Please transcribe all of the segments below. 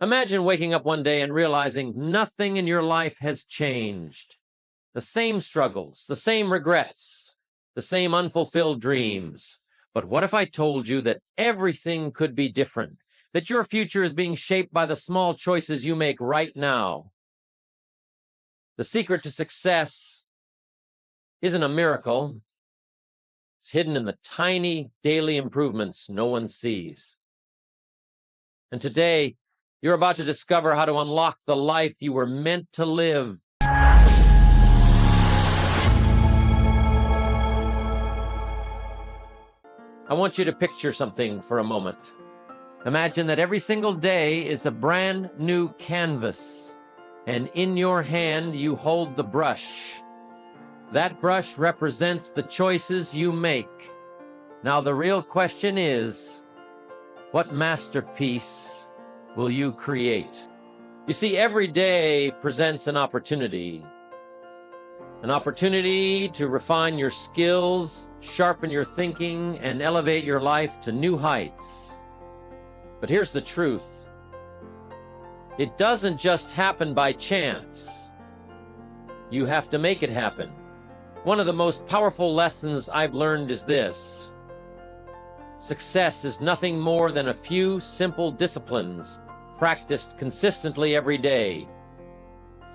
Imagine waking up one day and realizing nothing in your life has changed. The same struggles, the same regrets, the same unfulfilled dreams. But what if I told you that everything could be different, that your future is being shaped by the small choices you make right now? The secret to success isn't a miracle. It's hidden in the tiny daily improvements no one sees. And today, you're about to discover how to unlock the life you were meant to live. I want you to picture something for a moment. Imagine that every single day is a brand new canvas, and in your hand you hold the brush. That brush represents the choices you make. Now the real question is, what masterpiece will you create? You see, every day presents an opportunity to refine your skills, sharpen your thinking, and elevate your life to new heights. But here's the truth. It doesn't just happen by chance. You have to make it happen. One of the most powerful lessons I've learned is this. Success is nothing more than a few simple disciplines practiced consistently every day.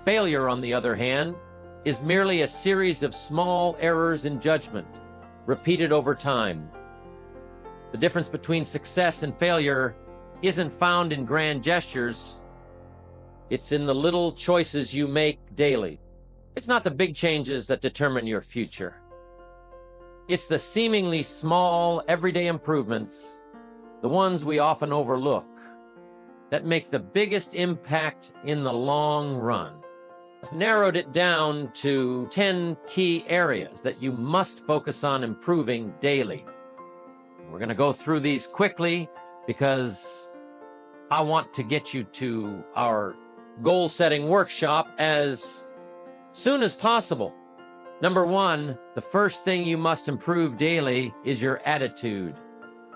Failure, on the other hand, is merely a series of small errors in judgment, repeated over time. The difference between success and failure isn't found in grand gestures. It's in the little choices you make daily. It's not the big changes that determine your future. It's the seemingly small, everyday improvements, the ones we often overlook, that make the biggest impact in the long run. I've narrowed it down to 10 key areas that you must focus on improving daily. We're going to go through these quickly because I want to get you to our goal-setting workshop as soon as possible. Number one, the first thing you must improve daily is your attitude.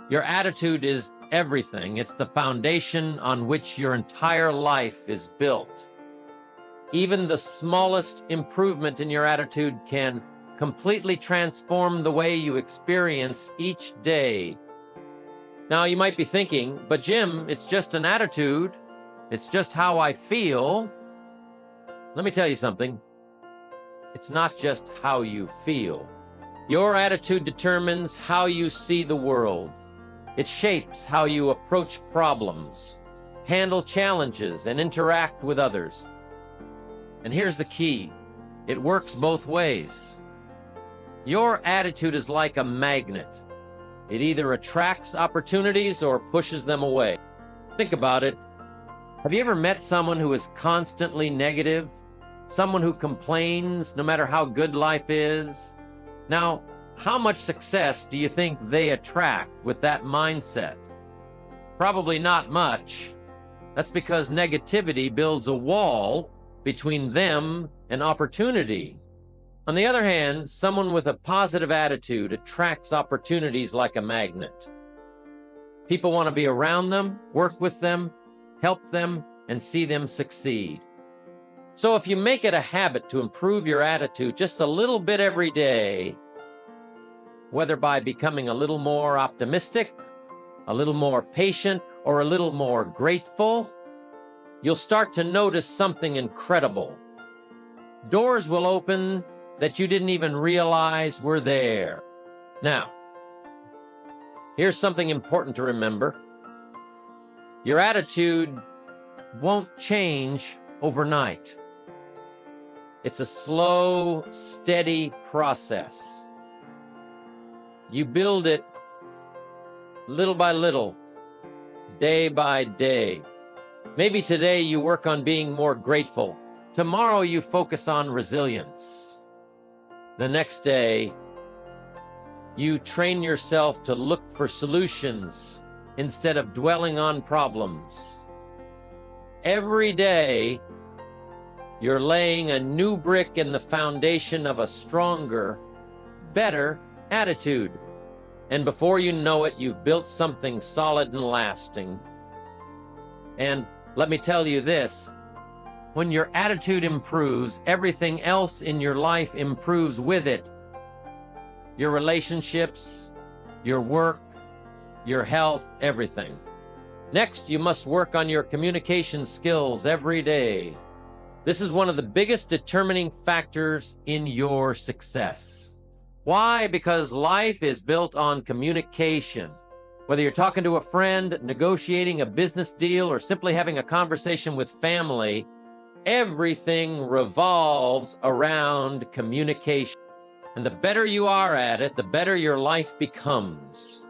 Your attitude is everything. It's the foundation on which your entire life is built. Even the smallest improvement in your attitude can completely transform the way you experience each day. Now, you might be thinking, but Jim, it's just an attitude. It's just how I feel. Let me tell you something. It's not just how you feel. Your attitude determines how you see the world. It shapes how you approach problems, handle challenges, and interact with others. And here's the key. It works both ways. Your attitude is like a magnet. It either attracts opportunities or pushes them away. Think about it. Have you ever met someone who is constantly negative? Someone who complains no matter how good life is? Now, how much success do you think they attract with that mindset? Probably not much. That's because negativity builds a wall between them and opportunity. On the other hand, someone with a positive attitude attracts opportunities like a magnet. People want to be around them, work with them, help them, and see them succeed. So if you make it a habit to improve your attitude just a little bit every day, whether by becoming a little more optimistic, a little more patient, or a little more grateful, you'll start to notice something incredible. Doors will open that you didn't even realize were there. Now, here's something important to remember. Your attitude won't change overnight. It's a slow, steady process. You build it little by little, day by day. Maybe today you work on being more grateful. Tomorrow you focus on resilience. The next day, you train yourself to look for solutions instead of dwelling on problems. Every day, you're laying a new brick in the foundation of a stronger, better attitude. And before you know it, you've built something solid and lasting. And Let me tell you this. When your attitude improves, everything else in your life improves with it. Your relationships, your work, your health, everything. Next, you must work on your communication skills every day. This is one of the biggest determining factors in your success. Why? Because life is built on communication. Whether you're talking to a friend, negotiating a business deal, or simply having a conversation with family, everything revolves around communication. And the better you are at it, the better your life becomes.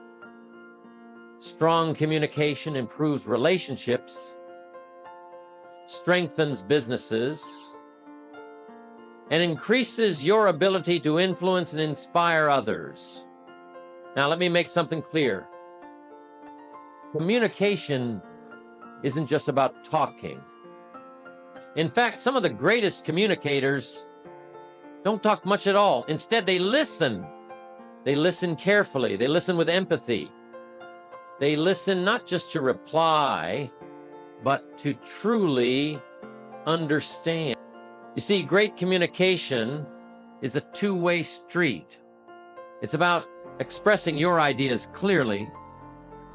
Strong communication improves relationships, strengthens businesses, and increases your ability to influence and inspire others. Now, let me make something clear. Communication isn't just about talking. In fact, some of the greatest communicators don't talk much at all. Instead, they listen. They listen carefully. They listen with empathy. They listen not just to reply, but to truly understand. You see, great communication is a two-way street. It's about expressing your ideas clearly,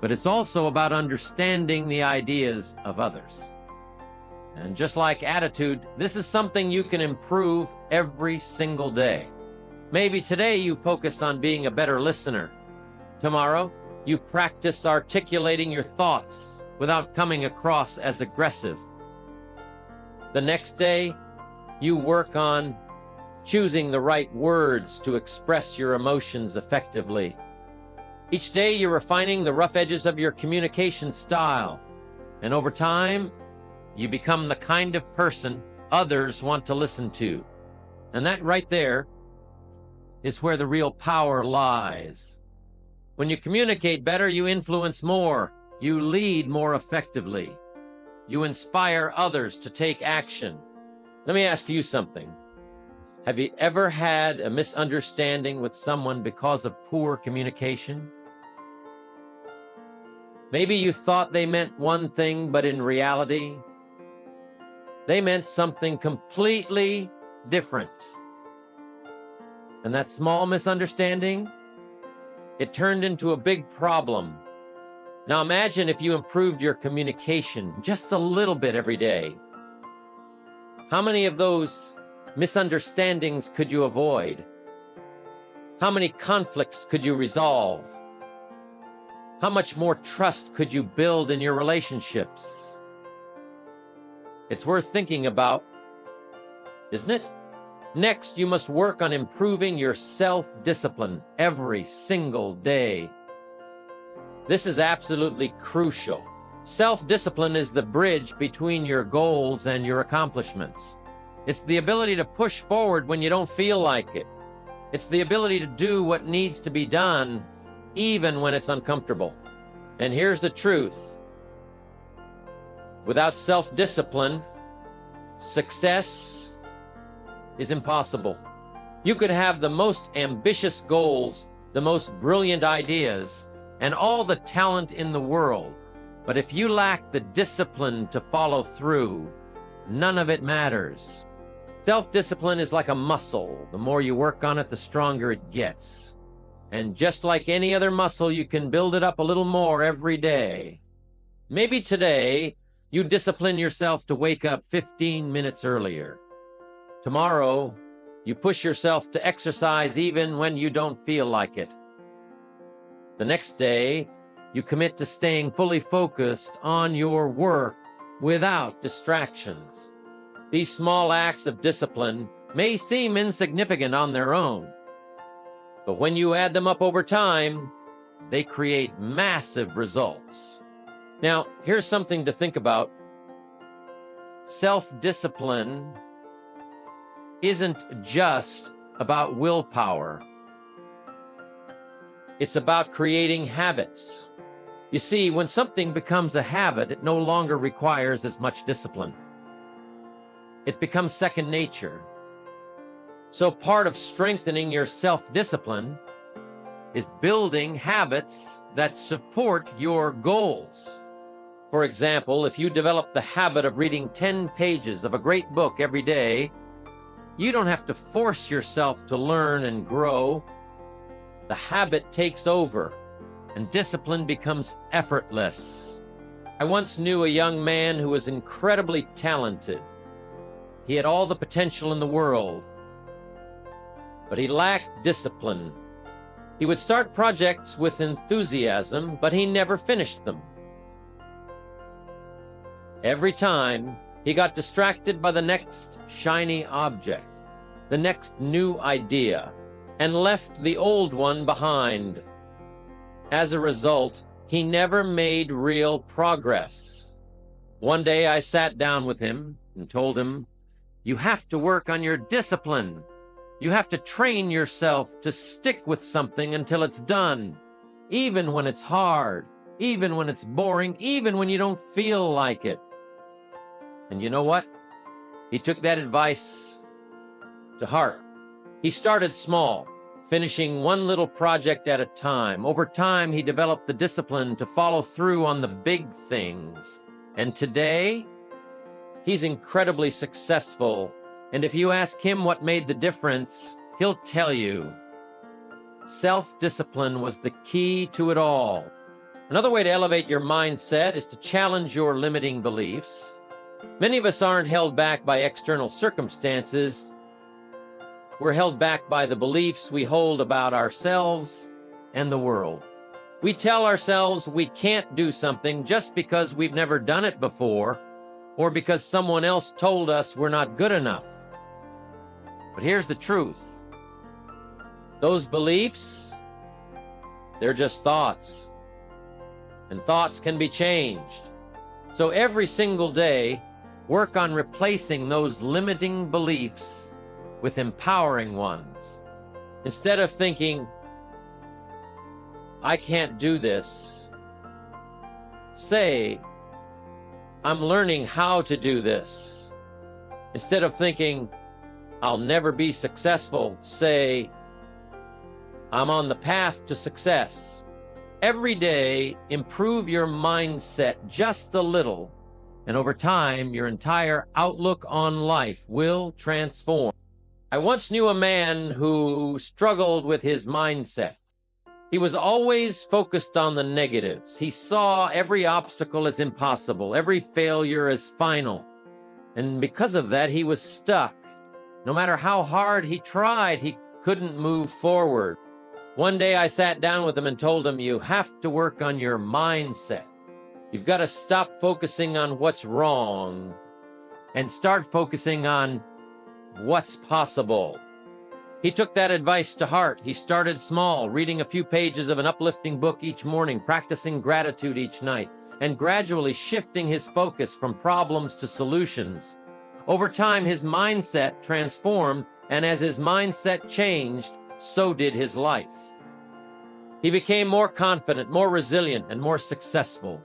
but it's also about understanding the ideas of others. And just like attitude, this is something you can improve every single day. Maybe today you focus on being a better listener. Tomorrow, you practice articulating your thoughts without coming across as aggressive. The next day, you work on choosing the right words to express your emotions effectively. Each day, you're refining the rough edges of your communication style. And over time, you become the kind of person others want to listen to. And that right there is where the real power lies. When you communicate better, you influence more. You lead more effectively. You inspire others to take action. Let me ask you something. Have you ever had a misunderstanding with someone because of poor communication? Maybe you thought they meant one thing, but in reality, they meant something completely different. And that small misunderstanding, it turned into a big problem. Now imagine if you improved your communication just a little bit every day. How many of those misunderstandings could you avoid? How many conflicts could you resolve? How much more trust could you build in your relationships? It's worth thinking about, isn't it? Next, you must work on improving your self-discipline every single day. This is absolutely crucial. Self-discipline is the bridge between your goals and your accomplishments. It's the ability to push forward when you don't feel like it. It's the ability to do what needs to be done, even when it's uncomfortable. And here's the truth. Without self-discipline, success is impossible. You could have the most ambitious goals, the most brilliant ideas, and all the talent in the world. But if you lack the discipline to follow through, none of it matters. Self-discipline is like a muscle. The more you work on it, the stronger it gets. And just like any other muscle, you can build it up a little more every day. Maybe today, you discipline yourself to wake up 15 minutes earlier. Tomorrow, you push yourself to exercise even when you don't feel like it. The next day, you commit to staying fully focused on your work without distractions. These small acts of discipline may seem insignificant on their own, but when you add them up over time, they create massive results. Now, here's something to think about. Self-discipline isn't just about willpower. It's about creating habits. You see, when something becomes a habit, it no longer requires as much discipline. It becomes second nature. So part of strengthening your self-discipline is building habits that support your goals. For example, if you develop the habit of reading 10 pages of a great book every day, you don't have to force yourself to learn and grow. The habit takes over, and discipline becomes effortless. I once knew a young man who was incredibly talented. He had all the potential in the world, but he lacked discipline. He would start projects with enthusiasm, but he never finished them. Every time, he got distracted by the next shiny object, the next new idea, and left the old one behind. As a result, he never made real progress. One day I sat down with him and told him, "You have to work on your discipline. You have to train yourself to stick with something until it's done, even when it's hard, even when it's boring, even when you don't feel like it." And you know what? He took that advice to heart. He started small, finishing one little project at a time. Over time, he developed the discipline to follow through on the big things. And today, he's incredibly successful. And if you ask him what made the difference, he'll tell you. Self-discipline was the key to it all. Another way to elevate your mindset is to challenge your limiting beliefs. Many of us aren't held back by external circumstances. We're held back by the beliefs we hold about ourselves and the world. We tell ourselves we can't do something just because we've never done it before, or because someone else told us we're not good enough. But here's the truth. Those beliefs, they're just thoughts. And thoughts can be changed. So every single day, work on replacing those limiting beliefs with empowering ones. Instead of thinking, "I can't do this," say, "I'm learning how to do this." Instead of thinking, "I'll never be successful," say, "I'm on the path to success." Every day, improve your mindset just a little, and over time, your entire outlook on life will transform. I once knew a man who struggled with his mindset. He was always focused on the negatives. He saw every obstacle as impossible, every failure as final. And because of that, he was stuck. No matter how hard he tried, he couldn't move forward. One day I sat down with him and told him, "You have to work on your mindset. You've got to stop focusing on what's wrong and start focusing on what's possible." He took that advice to heart. He started small, reading a few pages of an uplifting book each morning, practicing gratitude each night, and gradually shifting his focus from problems to solutions. Over time, his mindset transformed, and as his mindset changed, so did his life. He became more confident, more resilient, and more successful.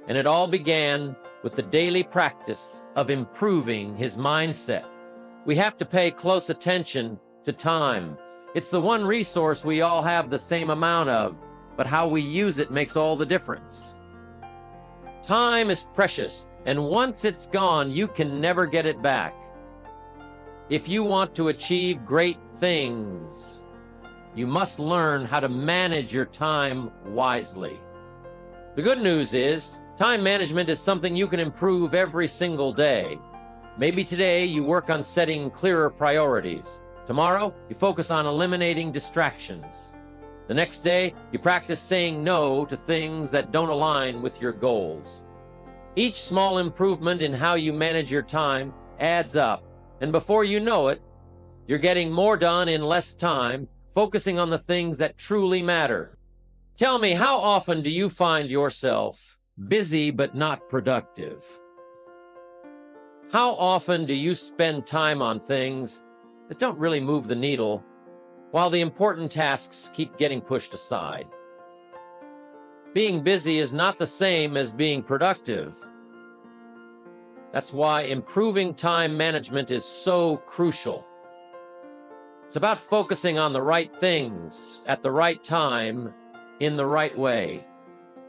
And it all began with the daily practice of improving his mindset. We have to pay close attention to time. It's the one resource we all have the same amount of, but how we use it makes all the difference. Time is precious, and once it's gone, you can never get it back. If you want to achieve great things, you must learn how to manage your time wisely. The good news is, time management is something you can improve every single day. Maybe today you work on setting clearer priorities. Tomorrow, you focus on eliminating distractions. The next day, you practice saying no to things that don't align with your goals. Each small improvement in how you manage your time adds up, and before you know it, you're getting more done in less time, focusing on the things that truly matter. Tell me, how often do you find yourself busy but not productive? How often do you spend time on things that don't really move the needle, while the important tasks keep getting pushed aside? Being busy is not the same as being productive. That's why improving time management is so crucial. It's about focusing on the right things at the right time in the right way.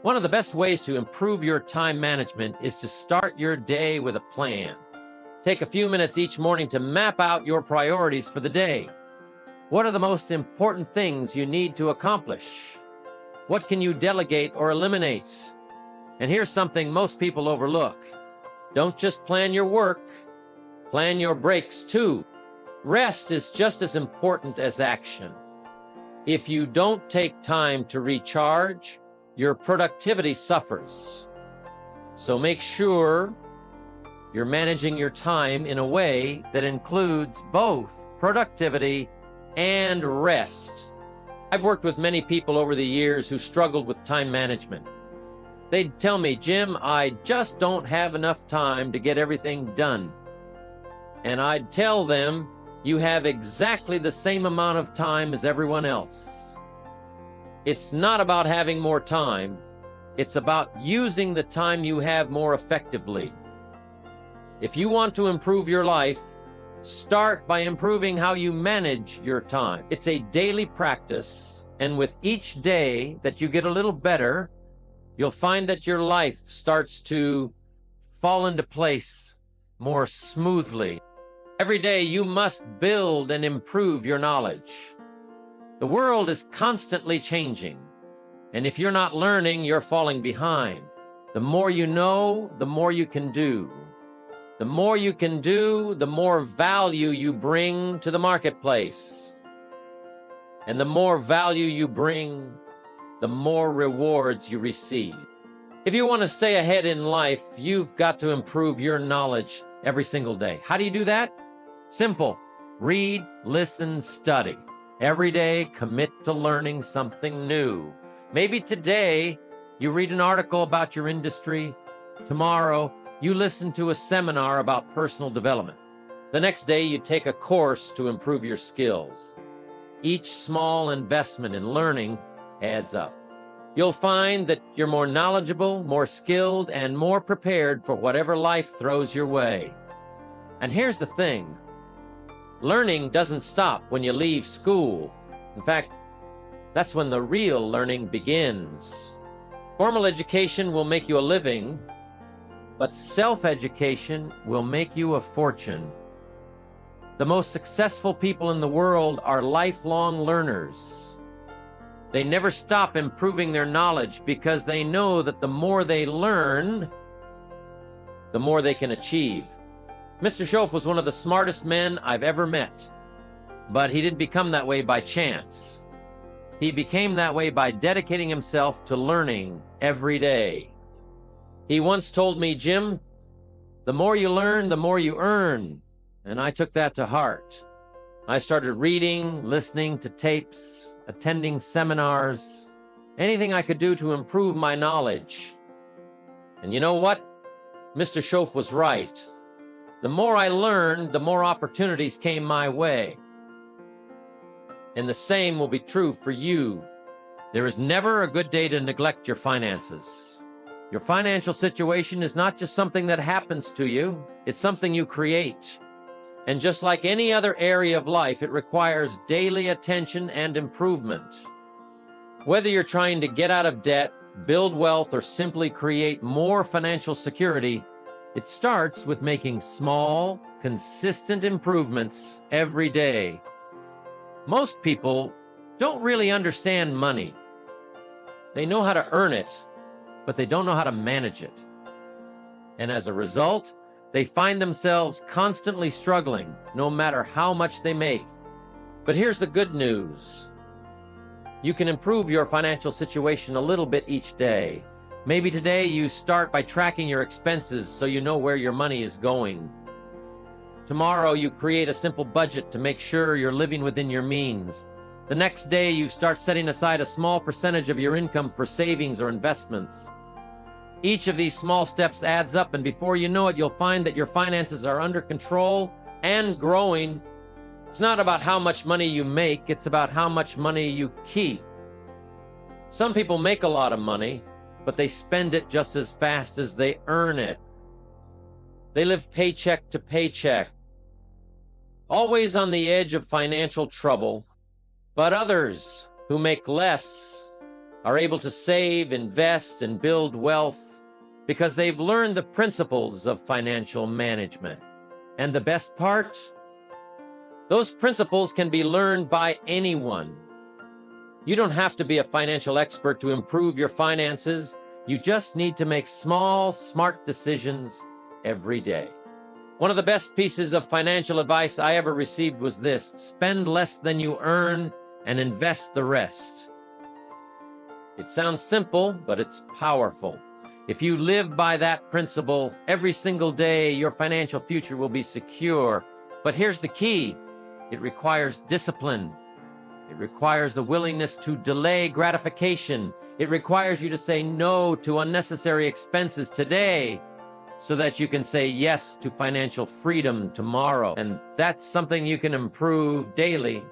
One of the best ways to improve your time management is to start your day with a plan. Take a few minutes each morning to map out your priorities for the day. What are the most important things you need to accomplish? What can you delegate or eliminate? And here's something most people overlook. Don't just plan your work, plan your breaks too. Rest is just as important as action. If you don't take time to recharge, your productivity suffers. So make sure you're managing your time in a way that includes both productivity and rest. I've worked with many people over the years who struggled with time management. They'd tell me, "Jim, I just don't have enough time to get everything done." And I'd tell them, "You have exactly the same amount of time as everyone else." It's not about having more time. It's about using the time you have more effectively. If you want to improve your life, start by improving how you manage your time. It's a daily practice, and with each day that you get a little better, you'll find that your life starts to fall into place more smoothly. Every day you must build and improve your knowledge. The world is constantly changing, and if you're not learning, you're falling behind. The more you know, the more you can do. The more you can do, the more value you bring to the marketplace. And the more value you bring, the more rewards you receive. If you want to stay ahead in life, you've got to improve your knowledge every single day. How do you do that? Simple. Read, listen, study. Every day, commit to learning something new. Maybe today, you read an article about your industry. Tomorrow, you listen to a seminar about personal development. The next day, you take a course to improve your skills. Each small investment in learning adds up. You'll find that you're more knowledgeable, more skilled, and more prepared for whatever life throws your way. And here's the thing. Learning doesn't stop when you leave school. In fact, that's when the real learning begins. Formal education will make you a living, but self-education will make you a fortune. The most successful people in the world are lifelong learners. They never stop improving their knowledge because they know that the more they learn, the more they can achieve. Mr. Schoaf was one of the smartest men I've ever met, but he didn't become that way by chance. He became that way by dedicating himself to learning every day. He once told me, "Jim, the more you learn, the more you earn." And I took that to heart. I started reading, listening to tapes, attending seminars, anything I could do to improve my knowledge. And you know what? Mr. Schoaf was right. The more I learned, the more opportunities came my way. And the same will be true for you. There is never a good day to neglect your finances. Your financial situation is not just something that happens to you, it's something you create. And just like any other area of life, it requires daily attention and improvement. Whether you're trying to get out of debt, build wealth, or simply create more financial security, it starts with making small, consistent improvements every day. Most people don't really understand money. They know how to earn it, but they don't know how to manage it. And as a result, they find themselves constantly struggling, no matter how much they make. But here's the good news. You can improve your financial situation a little bit each day. Maybe today you start by tracking your expenses so you know where your money is going. Tomorrow you create a simple budget to make sure you're living within your means. The next day you start setting aside a small percentage of your income for savings or investments. Each of these small steps adds up, and before you know it, you'll find that your finances are under control and growing. It's not about how much money you make, it's about how much money you keep. Some people make a lot of money, but they spend it just as fast as they earn it. They live paycheck to paycheck, always on the edge of financial trouble. But others who make less are able to save, invest, and build wealth because they've learned the principles of financial management. And the best part? Those principles can be learned by anyone. You don't have to be a financial expert to improve your finances. You just need to make small, smart decisions every day. One of the best pieces of financial advice I ever received was this: spend less than you earn and invest the rest. It sounds simple, but it's powerful. If you live by that principle every single day, your financial future will be secure. But here's the key: it requires discipline. It requires the willingness to delay gratification. It requires you to say no to unnecessary expenses today so that you can say yes to financial freedom tomorrow. And that's something you can improve daily.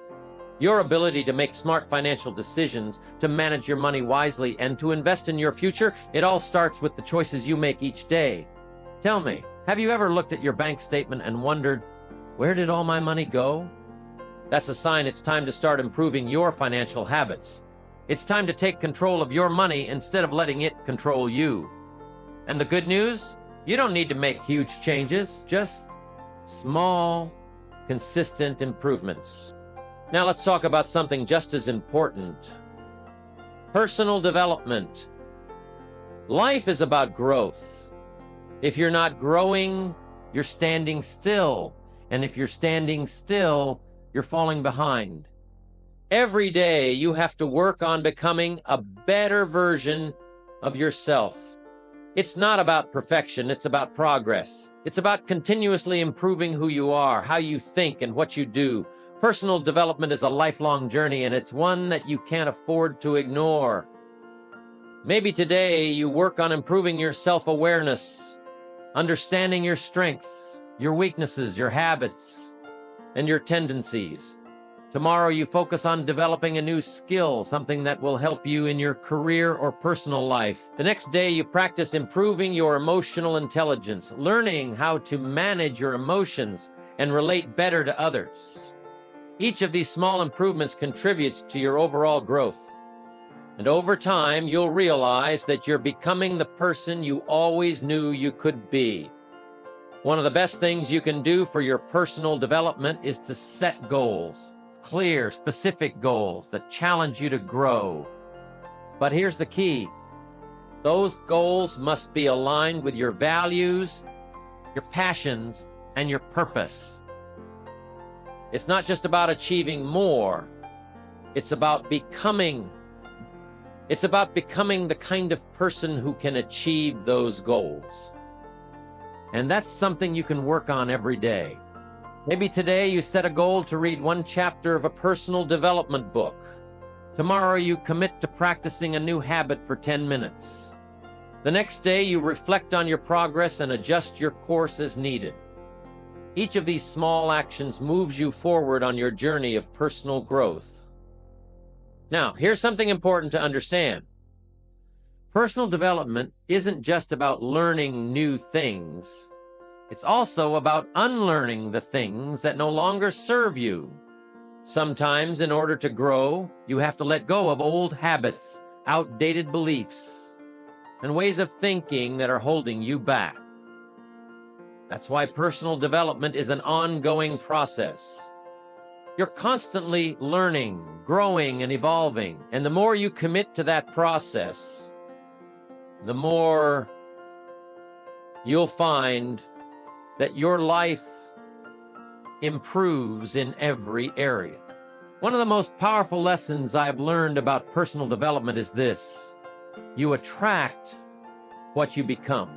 Your ability to make smart financial decisions, to manage your money wisely, and to invest in your future, it all starts with the choices you make each day. Tell me, have you ever looked at your bank statement and wondered, where did all my money go? That's a sign it's time to start improving your financial habits. It's time to take control of your money instead of letting it control you. And the good news? You don't need to make huge changes, just small, consistent improvements. Now let's talk about something just as important: personal development. Life is about growth. If you're not growing, you're standing still. And if you're standing still, you're falling behind. Every day you have to work on becoming a better version of yourself. It's not about perfection, it's about progress. It's about continuously improving who you are, how you think, and what you do. Personal development is a lifelong journey, and it's one that you can't afford to ignore. Maybe today you work on improving your self-awareness, understanding your strengths, your weaknesses, your habits, and your tendencies. Tomorrow you focus on developing a new skill, something that will help you in your career or personal life. The next day you practice improving your emotional intelligence, learning how to manage your emotions and relate better to others. Each of these small improvements contributes to your overall growth. And over time, you'll realize that you're becoming the person you always knew you could be. One of the best things you can do for your personal development is to set goals, clear, specific goals that challenge you to grow. But here's the key: those goals must be aligned with your values, your passions, and your purpose. It's not just about achieving more. It's about becoming the kind of person who can achieve those goals. And that's something you can work on every day. Maybe today you set a goal to read one chapter of a personal development book. Tomorrow you commit to practicing a new habit for 10 minutes. The next day you reflect on your progress and adjust your course as needed. Each of these small actions moves you forward on your journey of personal growth. Now, here's something important to understand. Personal development isn't just about learning new things. It's also about unlearning the things that no longer serve you. Sometimes, in order to grow, you have to let go of old habits, outdated beliefs, and ways of thinking that are holding you back. That's why personal development is an ongoing process. You're constantly learning, growing, and evolving. And the more you commit to that process, the more you'll find that your life improves in every area. One of the most powerful lessons I've learned about personal development is this: you attract what you become.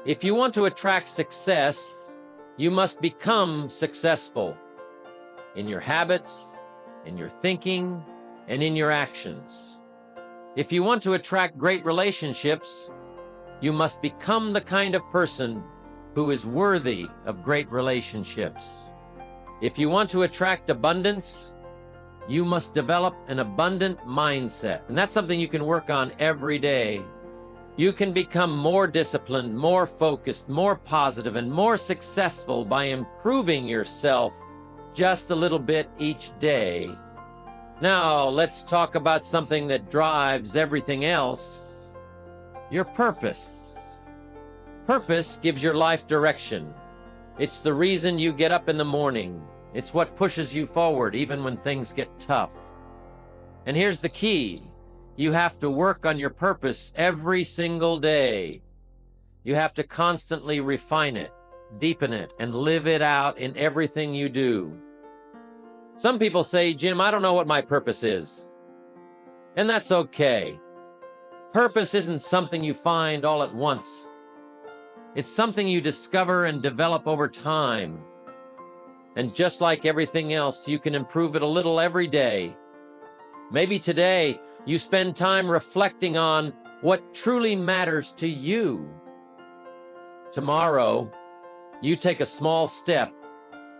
If you want to attract success, you must become successful in your habits, in your thinking, and in your actions. If you want to attract great relationships, you must become the kind of person who is worthy of great relationships. If you want to attract abundance, you must develop an abundant mindset. And that's something you can work on every day. You can become more disciplined, more focused, more positive, and more successful by improving yourself just a little bit each day. Now, let's talk about something that drives everything else: your purpose. Purpose gives your life direction. It's the reason you get up in the morning. It's what pushes you forward even when things get tough. And here's the key: you have to work on your purpose every single day. You have to constantly refine it, deepen it, and live it out in everything you do. Some people say, "Jim, I don't know what my purpose is." And that's okay. Purpose isn't something you find all at once. It's something you discover and develop over time. And just like everything else, you can improve it a little every day. Maybe today you spend time reflecting on what truly matters to you. Tomorrow, you take a small step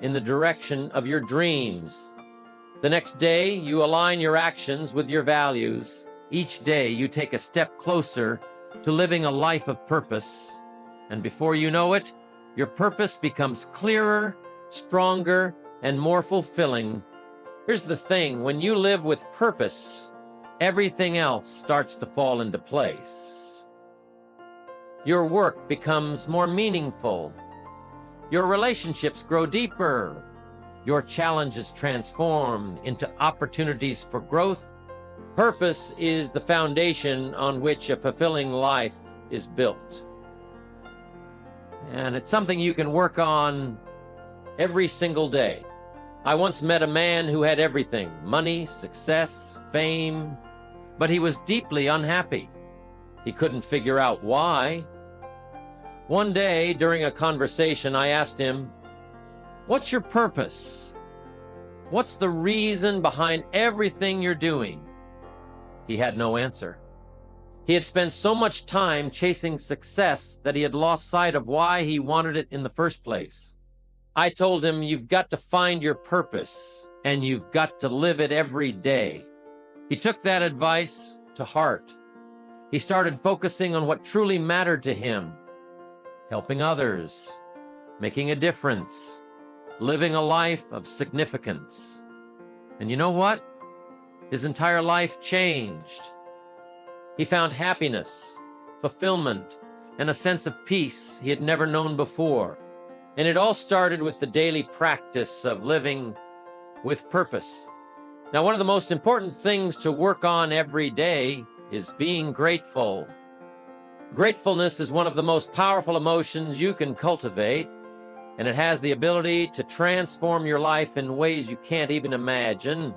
in the direction of your dreams. The next day, you align your actions with your values. Each day, you take a step closer to living a life of purpose. And before you know it, your purpose becomes clearer, stronger, and more fulfilling. Here's the thing: when you live with purpose, everything else starts to fall into place. Your work becomes more meaningful. Your relationships grow deeper. Your challenges transform into opportunities for growth. Purpose is the foundation on which a fulfilling life is built. And it's something you can work on every single day. I once met a man who had everything: money, success, fame, but he was deeply unhappy. He couldn't figure out why. One day, during a conversation, I asked him, "What's your purpose? What's the reason behind everything you're doing?" He had no answer. He had spent so much time chasing success that he had lost sight of why he wanted it in the first place. I told him, "You've got to find your purpose, and you've got to live it every day." He took that advice to heart. He started focusing on what truly mattered to him: helping others, making a difference, living a life of significance. And you know what? His entire life changed. He found happiness, fulfillment, and a sense of peace he had never known before. And it all started with the daily practice of living with purpose. Now, one of the most important things to work on every day is being grateful. Gratefulness is one of the most powerful emotions you can cultivate, and it has the ability to transform your life in ways you can't even imagine.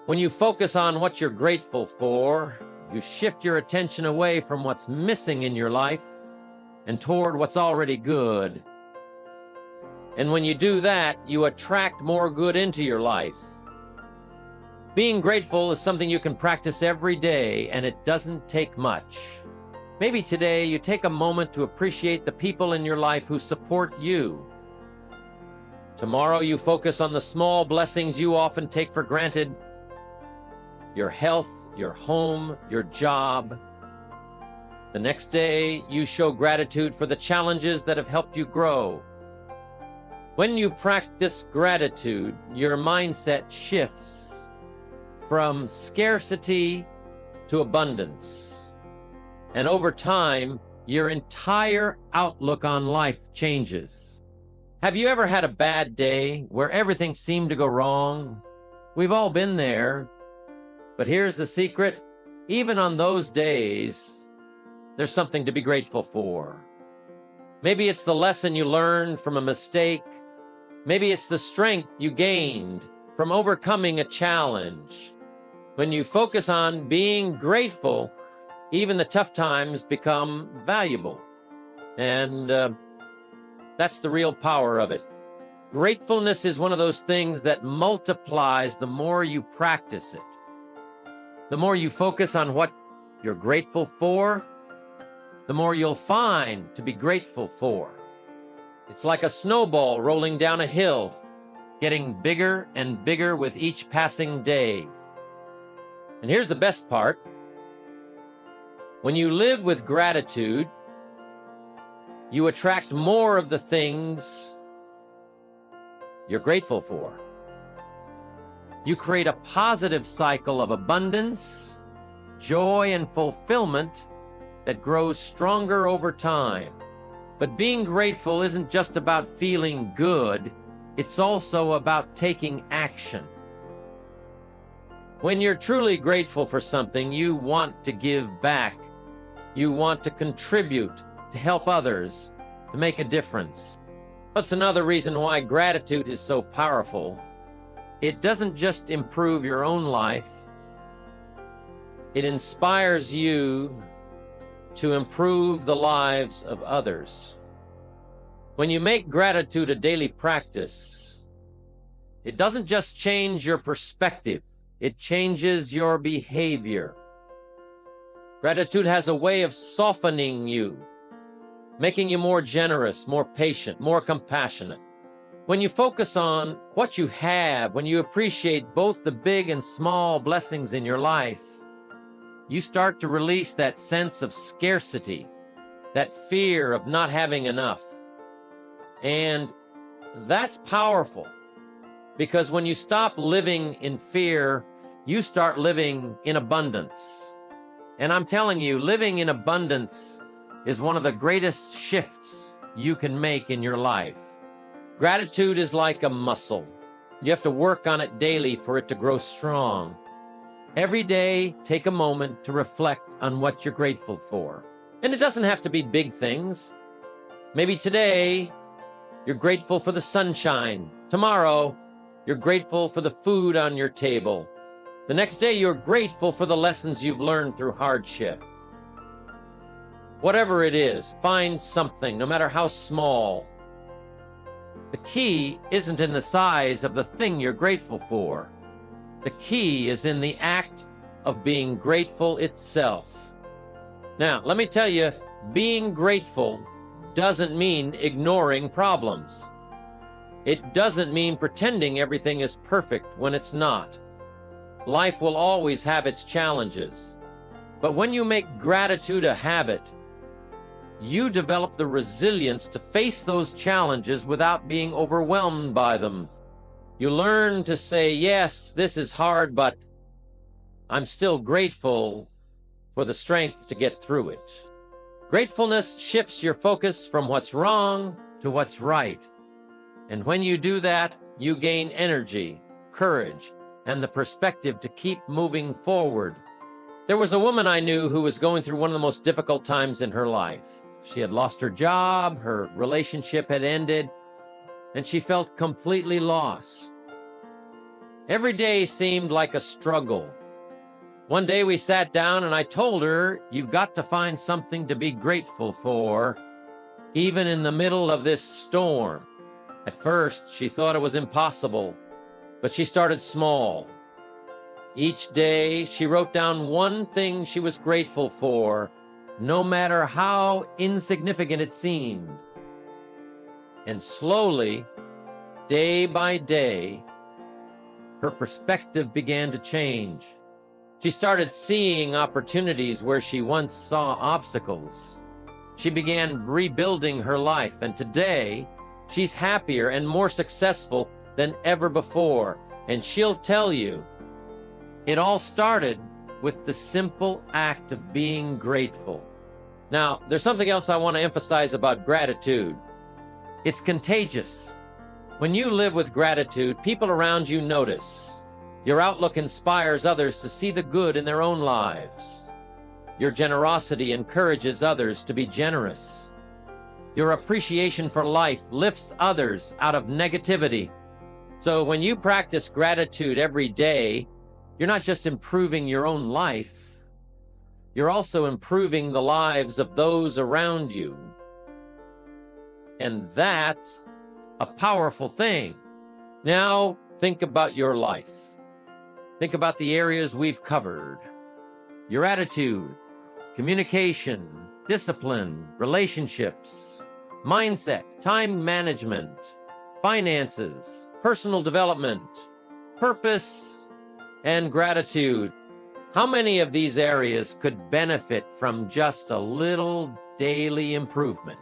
When you focus on what you're grateful for, you shift your attention away from what's missing in your life and toward what's already good. And when you do that, you attract more good into your life. Being grateful is something you can practice every day, and it doesn't take much. Maybe today you take a moment to appreciate the people in your life who support you. Tomorrow you focus on the small blessings you often take for granted: your health, your home, your job. The next day you show gratitude for the challenges that have helped you grow. When you practice gratitude, your mindset shifts from scarcity to abundance. And over time, your entire outlook on life changes. Have you ever had a bad day where everything seemed to go wrong? We've all been there. But here's the secret: even on those days, there's something to be grateful for. Maybe it's the lesson you learned from a mistake. Maybe it's the strength you gained from overcoming a challenge. When you focus on being grateful, even the tough times become valuable. And that's the real power of it. Gratefulness is one of those things that multiplies the more you practice it. The more you focus on what you're grateful for, the more you'll find to be grateful for. It's like a snowball rolling down a hill, getting bigger and bigger with each passing day. And here's the best part: when you live with gratitude, you attract more of the things you're grateful for. You create a positive cycle of abundance, joy, and fulfillment that grows stronger over time. But being grateful isn't just about feeling good, it's also about taking action. When you're truly grateful for something, you want to give back. You want to contribute, to help others, to make a difference. That's another reason why gratitude is so powerful. It doesn't just improve your own life, it inspires you to improve the lives of others. When you make gratitude a daily practice, it doesn't just change your perspective, it changes your behavior. Gratitude has a way of softening you, making you more generous, more patient, more compassionate. When you focus on what you have, when you appreciate both the big and small blessings in your life, you start to release that sense of scarcity, that fear of not having enough. And that's powerful, because when you stop living in fear, you start living in abundance. And I'm telling you, living in abundance is one of the greatest shifts you can make in your life. Gratitude is like a muscle. You have to work on it daily for it to grow strong. Every day, take a moment to reflect on what you're grateful for. And it doesn't have to be big things. Maybe today, you're grateful for the sunshine. Tomorrow, you're grateful for the food on your table. The next day, you're grateful for the lessons you've learned through hardship. Whatever it is, find something, no matter how small. The key isn't in the size of the thing you're grateful for. The key is in the act of being grateful itself. Now, let me tell you, being grateful doesn't mean ignoring problems. It doesn't mean pretending everything is perfect when it's not. Life will always have its challenges. But when you make gratitude a habit, you develop the resilience to face those challenges without being overwhelmed by them. You learn to say, yes, this is hard, but I'm still grateful for the strength to get through it. Gratefulness shifts your focus from what's wrong to what's right. And when you do that, you gain energy, courage, and the perspective to keep moving forward. There was a woman I knew who was going through one of the most difficult times in her life. She had lost her job, her relationship had ended, and she felt completely lost. Every day seemed like a struggle. One day we sat down and I told her, you've got to find something to be grateful for, even in the middle of this storm. At first, she thought it was impossible, but she started small. Each day, she wrote down one thing she was grateful for, no matter how insignificant it seemed. And slowly, day by day, her perspective began to change. She started seeing opportunities where she once saw obstacles. She began rebuilding her life, and today, she's happier and more successful than ever before. And she'll tell you, it all started with the simple act of being grateful. Now, there's something else I want to emphasize about gratitude. It's contagious. When you live with gratitude, people around you notice. Your outlook inspires others to see the good in their own lives. Your generosity encourages others to be generous. Your appreciation for life lifts others out of negativity. So when you practice gratitude every day, you're not just improving your own life, you're also improving the lives of those around you. And that's a powerful thing. Now, think about your life. Think about the areas we've covered. Your attitude, communication, discipline, relationships, mindset, time management, finances, personal development, purpose, and gratitude. How many of these areas could benefit from just a little daily improvement?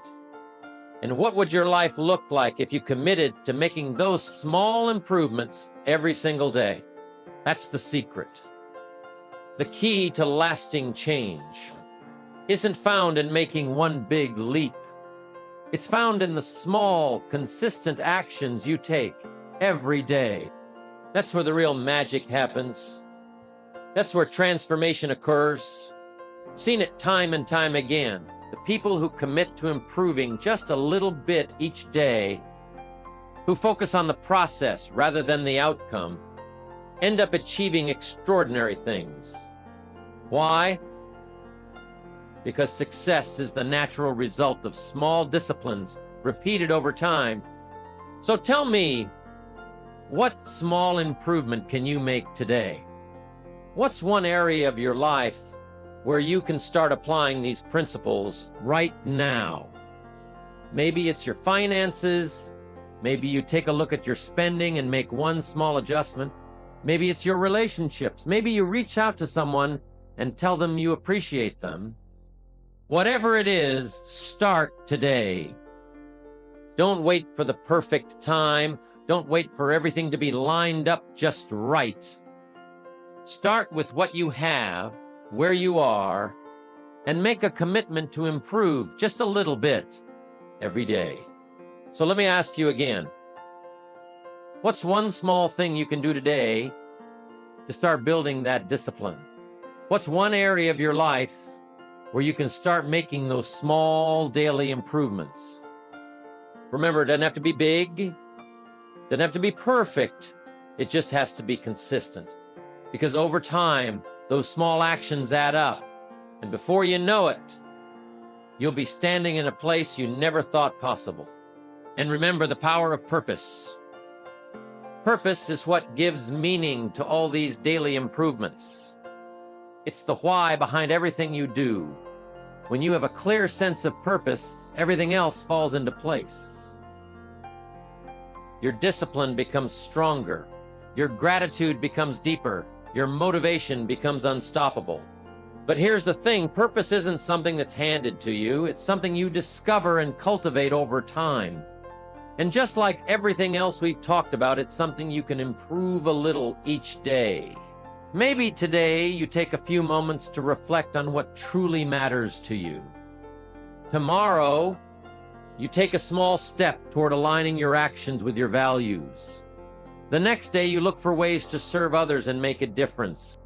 And what would your life look like if you committed to making those small improvements every single day? That's the secret. The key to lasting change isn't found in making one big leap. It's found in the small, consistent actions you take every day. That's where the real magic happens. That's where transformation occurs. I've seen it time and time again. The people who commit to improving just a little bit each day, who focus on the process rather than the outcome, end up achieving extraordinary things. Why? Because success is the natural result of small disciplines repeated over time. So tell me, what small improvement can you make today? What's one area of your life where you can start applying these principles right now? Maybe it's your finances. Maybe you take a look at your spending and make one small adjustment. Maybe it's your relationships. Maybe you reach out to someone and tell them you appreciate them. Whatever it is, start today. Don't wait for the perfect time. Don't wait for everything to be lined up just right. Start with what you have, where you are, and make a commitment to improve just a little bit every day. So let me ask you again. What's one small thing you can do today to start building that discipline? What's one area of your life where you can start making those small daily improvements? Remember, it doesn't have to be big. It doesn't have to be perfect. It just has to be consistent. Because over time, those small actions add up. And before you know it, you'll be standing in a place you never thought possible. And remember the power of purpose. Purpose is what gives meaning to all these daily improvements. It's the why behind everything you do. When you have a clear sense of purpose, everything else falls into place. Your discipline becomes stronger. Your gratitude becomes deeper. Your motivation becomes unstoppable. But here's the thing, purpose isn't something that's handed to you. It's something you discover and cultivate over time. And just like everything else we've talked about, it's something you can improve a little each day. Maybe today you take a few moments to reflect on what truly matters to you. Tomorrow, you take a small step toward aligning your actions with your values. The next day, you look for ways to serve others and make a difference.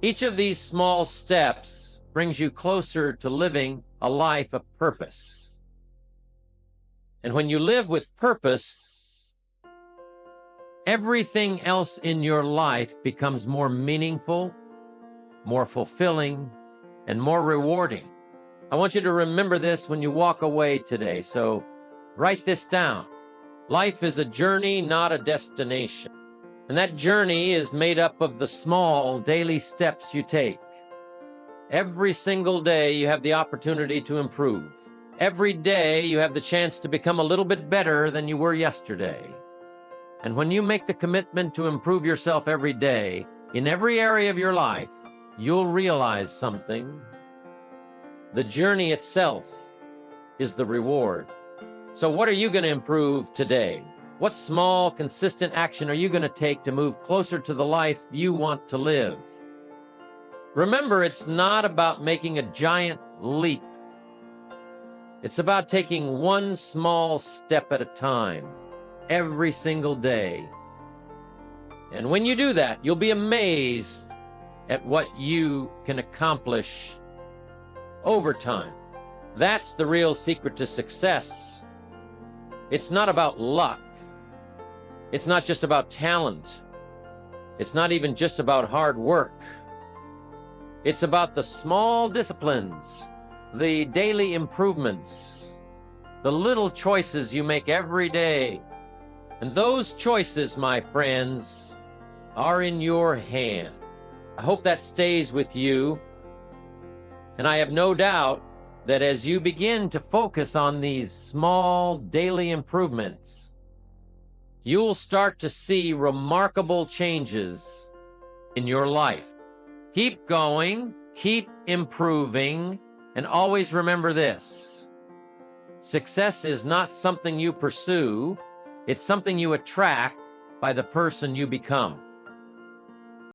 Each of these small steps brings you closer to living a life of purpose. And when you live with purpose, everything else in your life becomes more meaningful, more fulfilling, and more rewarding. I want you to remember this when you walk away today, so write this down. Life is a journey, not a destination. And that journey is made up of the small daily steps you take. Every single day you have the opportunity to improve. Every day you have the chance to become a little bit better than you were yesterday. And when you make the commitment to improve yourself every day, in every area of your life, you'll realize something. The journey itself is the reward. So what are you going to improve today? What small, consistent action are you going to take to move closer to the life you want to live? Remember, it's not about making a giant leap. It's about taking one small step at a time, every single day. And when you do that, you'll be amazed at what you can accomplish over time. That's the real secret to success. It's not about luck. It's not just about talent. It's not even just about hard work. It's about the small disciplines, the daily improvements, the little choices you make every day. And those choices, my friends, are in your hand. I hope that stays with you. And I have no doubt that as you begin to focus on these small daily improvements, you'll start to see remarkable changes in your life. Keep going, keep improving, and always remember this. Success is not something you pursue, it's something you attract by the person you become.